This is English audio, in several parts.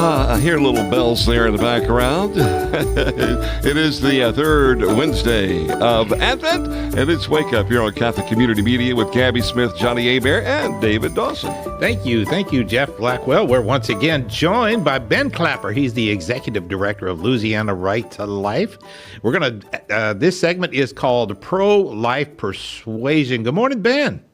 I hear little bells there in the background. It is the third Wednesday of Advent, and it's Wake Up here on Catholic Community Media with Gabby Smith, Johnny Abear, and David Dawson. Thank you, Jeff Blackwell. We're once again joined by Ben Clapper. He's the Executive Director of Louisiana Right to Life. We're going to, this segment is called Pro-Life Persuasion. Good morning, Ben.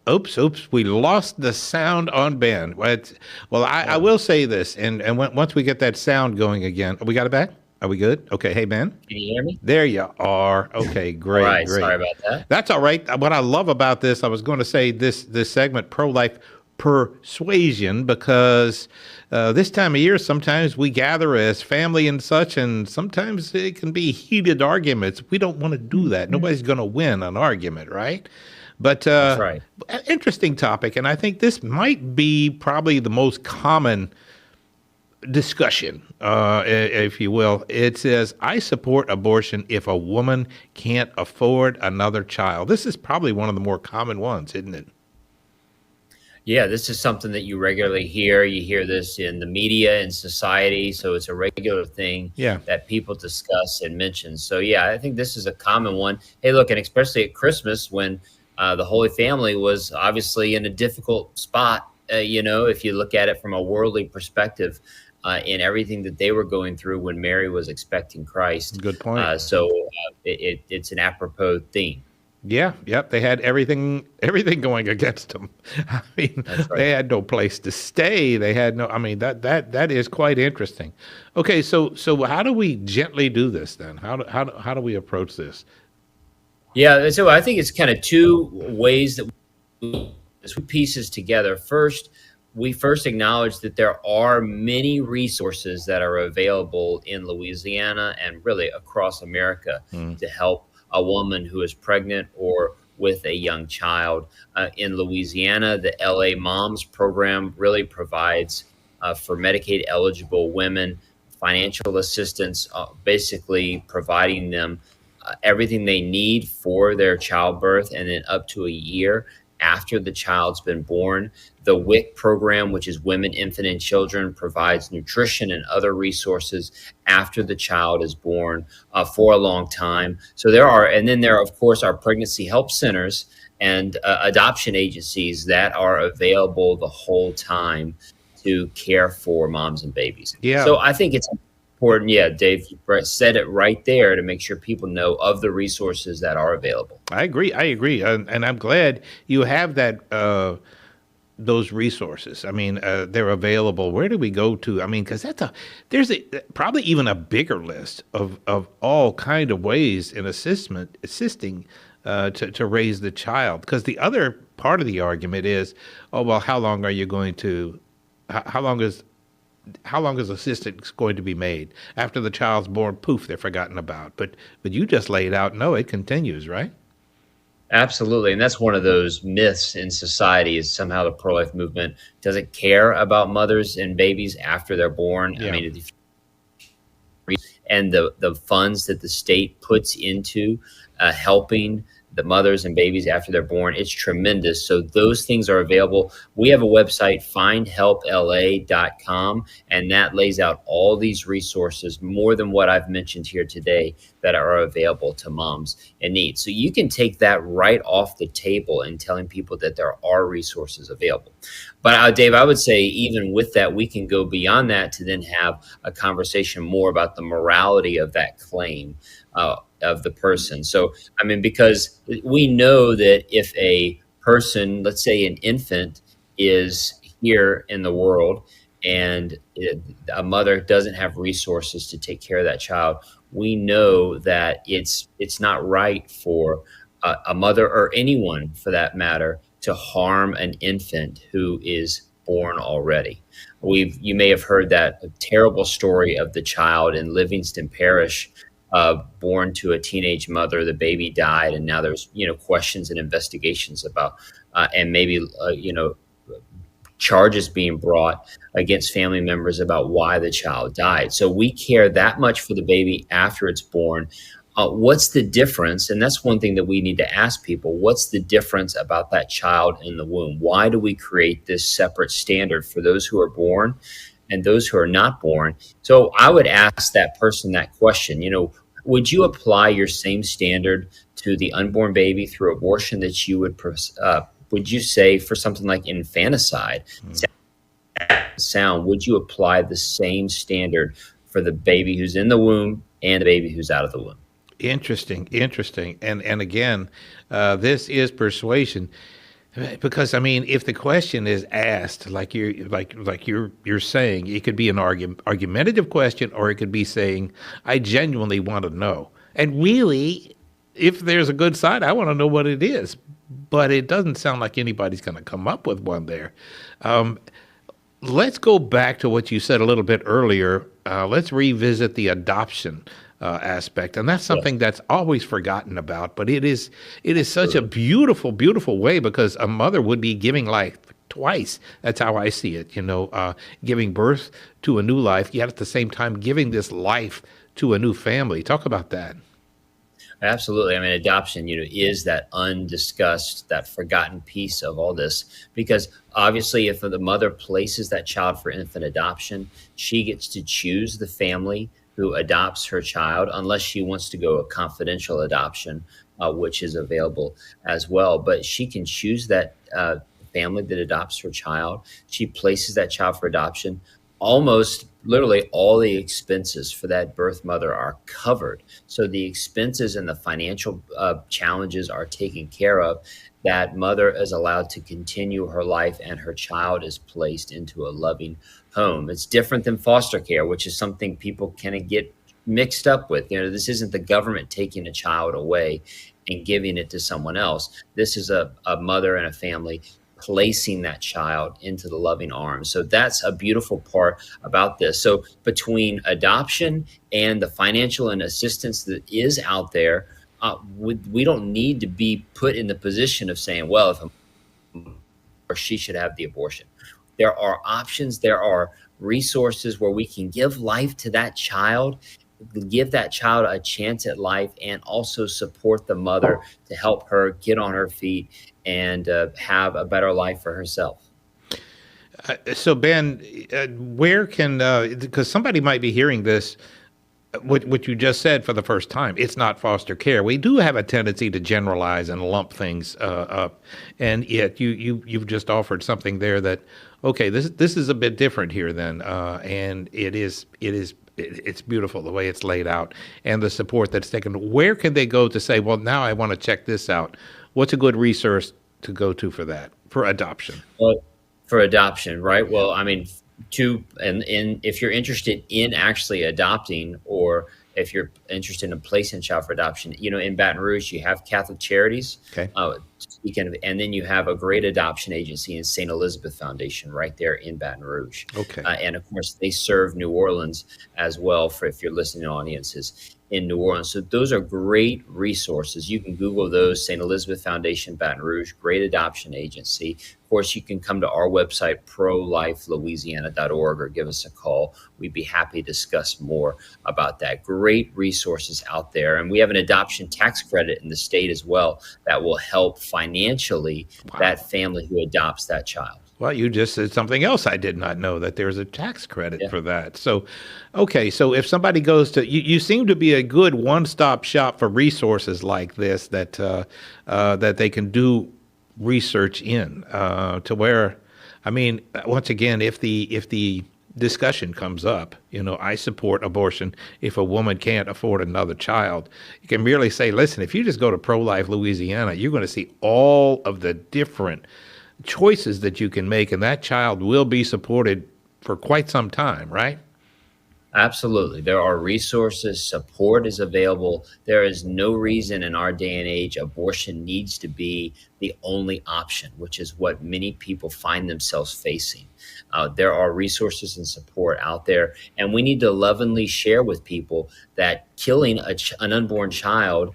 Oops, we lost the sound on Ben. Well, I will say this, and once we get that sound going again, we got it back? Are we good? Okay, hey, Ben? Can you hear me? There you are. Okay, great, all right, great. Sorry about that. That's all right. What I love about this, I was going to say this segment, Pro-Life Persuasion, because this time of year, sometimes we gather as family and such, and sometimes it can be heated arguments. We don't want to do that. Nobody's going to win an argument, right? But That's right. Interesting topic, and I think this might be probably the most common discussion, if you will. It says, I support abortion if a woman can't afford another child. This is probably one of the more common ones, isn't it? Yeah, this is something that you regularly hear. You hear this in the media and society, so it's a regular thing that people discuss and mention. So, yeah, I think this is a common one. Hey, look, and especially at Christmas when the Holy Family was obviously in a difficult spot, if you look at it from a worldly perspective, in everything that they were going through when Mary was expecting Christ. Good point. So it's an apropos theme. Yeah, yep. They had everything going against them. I mean, They had no place to stay. They had no. I mean, that is quite interesting. Okay, so how do we gently do this then? How do we approach this? Yeah, so I think it's kind of two ways that we put pieces together. First, we acknowledge that there are many resources that are available in Louisiana and really across America to help a woman who is pregnant or with a young child. In Louisiana, the LA Moms program really provides for Medicaid eligible women financial assistance, basically providing them everything they need for their childbirth and then up to a year after the child's been born. The WIC program, which is Women, Infant, and Children, provides nutrition and other resources after the child is born for a long time. So there are, of course, our pregnancy help centers and adoption agencies that are available the whole time to care for moms and babies. Yeah. So I think it's important. Yeah, Dave, you said it right there to make sure people know of the resources that are available. I agree. And I'm glad you have that, those resources. I mean, they're available. Where do we go to? I mean, because there's probably even a bigger list of all kind of ways in assisting to raise the child. Because the other part of the argument is, oh, well, how long is assistance going to be made? After the child's born, poof, they're forgotten about. But you just laid out, no, it continues, right? Absolutely. And that's one of those myths in society is somehow the pro-life movement doesn't care about mothers and babies after they're born. Yeah. I mean, and the funds that the state puts into helping the mothers and babies after they're born, it's tremendous. So those things are available. We have a website, findhelpla.com, and that lays out all these resources, more than what I've mentioned here today, that are available to moms in need. So you can take that right off the table in telling people that there are resources available. But Dave, I would say even with that, we can go beyond that to then have a conversation more about the morality of that claim of the person. So, I mean, because we know that if a person, let's say an infant, is here in the world and a mother doesn't have resources to take care of that child, we know that it's not right for a mother or anyone for that matter to harm an infant who is born already. You may have heard that terrible story of the child in Livingston Parish, born to a teenage mother. The baby died, and now there's questions and investigations about and maybe charges being brought against family members about why the child died. So we care that much for the baby after it's born. What's the difference? And that's one thing that we need to ask people. What's the difference about that child in the womb? Why do we create this separate standard for those who are born and those who are not born? So I would ask that person that question, would you apply your same standard to the unborn baby through abortion that you would you say for something like infanticide, would you apply the same standard for the baby who's in the womb and the baby who's out of the womb? Interesting. And again, this is persuasion, because I mean, if the question is asked like you're saying, it could be an argumentative question, or it could be saying, I genuinely want to know. And really, if there's a good side, I want to know what it is. But it doesn't sound like anybody's going to come up with one there. Let's go back to what you said a little bit earlier. Let's revisit the adoption aspect, and that's something that's always forgotten about. But it is such a beautiful, beautiful way, because a mother would be giving life twice. That's how I see it. Giving birth to a new life, yet at the same time giving this life to a new family. Talk about that. Absolutely. I mean, adoption, is that undiscussed, that forgotten piece of all this, because obviously if the mother places that child for infant adoption, she gets to choose the family who adopts her child, unless she wants to go a confidential adoption, which is available as well. But she can choose that family that adopts her child. She places that child for adoption. Almost literally all the expenses for that birth mother are covered. So the expenses and the financial challenges are taken care of. That mother is allowed to continue her life, and her child is placed into a loving home. It's different than foster care, which is something people kind of get mixed up with. This isn't the government taking a child away and giving it to someone else. This is a mother and a family placing that child into the loving arms. So that's a beautiful part about this. So between adoption and the financial and assistance that is out there, we don't need to be put in the position of saying, well, or she should have the abortion. There are options. There are resources where we can give life to that child, give that child a chance at life, and also support the mother to help her get on her feet and have a better life for herself. So Ben, where can, because somebody might be hearing this, what you just said for the first time, it's not foster care. We do have a tendency to generalize and lump things up, and yet you've just offered something there that, okay, this is a bit different here then, and it's beautiful the way it's laid out and the support that's taken. Where can they go to say, well, now I want to check this out? What's a good resource to go to for that, for adoption? Well, for adoption, right? Well, I mean, and if you're interested in actually adopting, or if you're interested in placing a child for adoption, in Baton Rouge, you have Catholic Charities. Okay. And then you have a great adoption agency in St. Elizabeth Foundation right there in Baton Rouge. Okay. And of course, they serve New Orleans as well, for if you're listening to audiences in New Orleans. So those are great resources. You can Google those, St. Elizabeth Foundation, Baton Rouge, great adoption agency. Of course, you can come to our website, prolifelouisiana.org, or give us a call. We'd be happy to discuss more about that. Great resources out there. And we have an adoption tax credit in the state as well that will help financially that family who adopts that child. Well, you just said something else I did not know, that there's a tax credit for that. So, okay, so if somebody goes to, you seem to be a good one-stop shop for resources like this that that they can do research in, to where, I mean, once again, if the discussion comes up, I support abortion if a woman can't afford another child, you can merely say, listen, if you just go to Pro-Life Louisiana, you're going to see all of the different choices that you can make, and that child will be supported for quite some time, right? Absolutely. There are resources, support is available. There is no reason in our day and age abortion needs to be the only option, which is what many people find themselves facing. There are resources and support out there, and we need to lovingly share with people that killing an unborn child,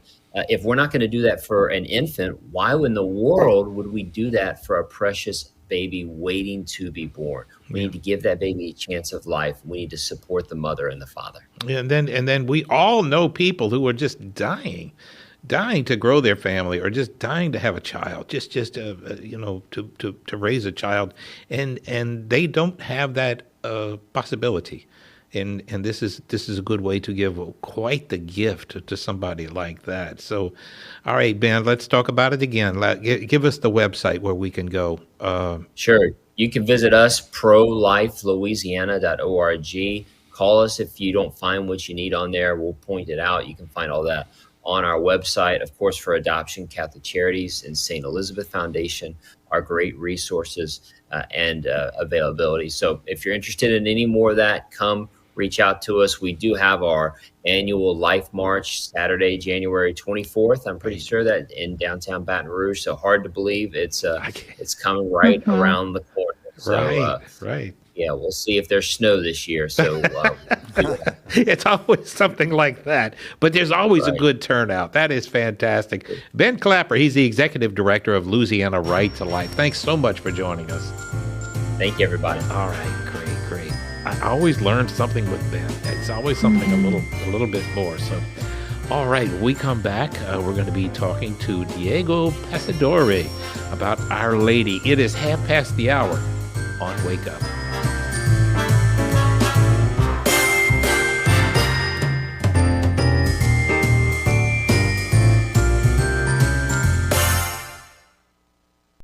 if we're not going to do that for an infant, why in the world would we do that for a precious baby waiting to be born. We need to give that baby a chance of life. We need to support the mother and the father. And then we all know people who are just dying to grow their family, or just dying to have a child, just to raise a child, and they don't have that possibility. And this is a good way to give quite the gift to somebody like that. So, all right, Ben, let's talk about it again. Give us the website where we can go. Sure. You can visit us, prolifelouisiana.org. Call us if you don't find what you need on there. We'll point it out. You can find all that on our website. Of course, for Adoption Catholic Charities and St. Elizabeth Foundation are great resources and availability. So if you're interested in any more of that, come reach out to us. We do have our annual Life March Saturday, January 24th. I'm pretty sure that in downtown Baton Rouge. So hard to believe it's coming right around the corner. So, right. Yeah, we'll see if there's snow this year. So it's always something like that, but there's always a good turnout. That is fantastic. Ben Clapper, he's the Executive Director of Louisiana Right to Life. Thanks so much for joining us. Thank you, everybody. All right, great. I always learn something with Ben. It's always something a little bit more. So, all right, when we come back, we're going to be talking to Diego Pasadore about Our Lady. It is 1:30 on Wake Up.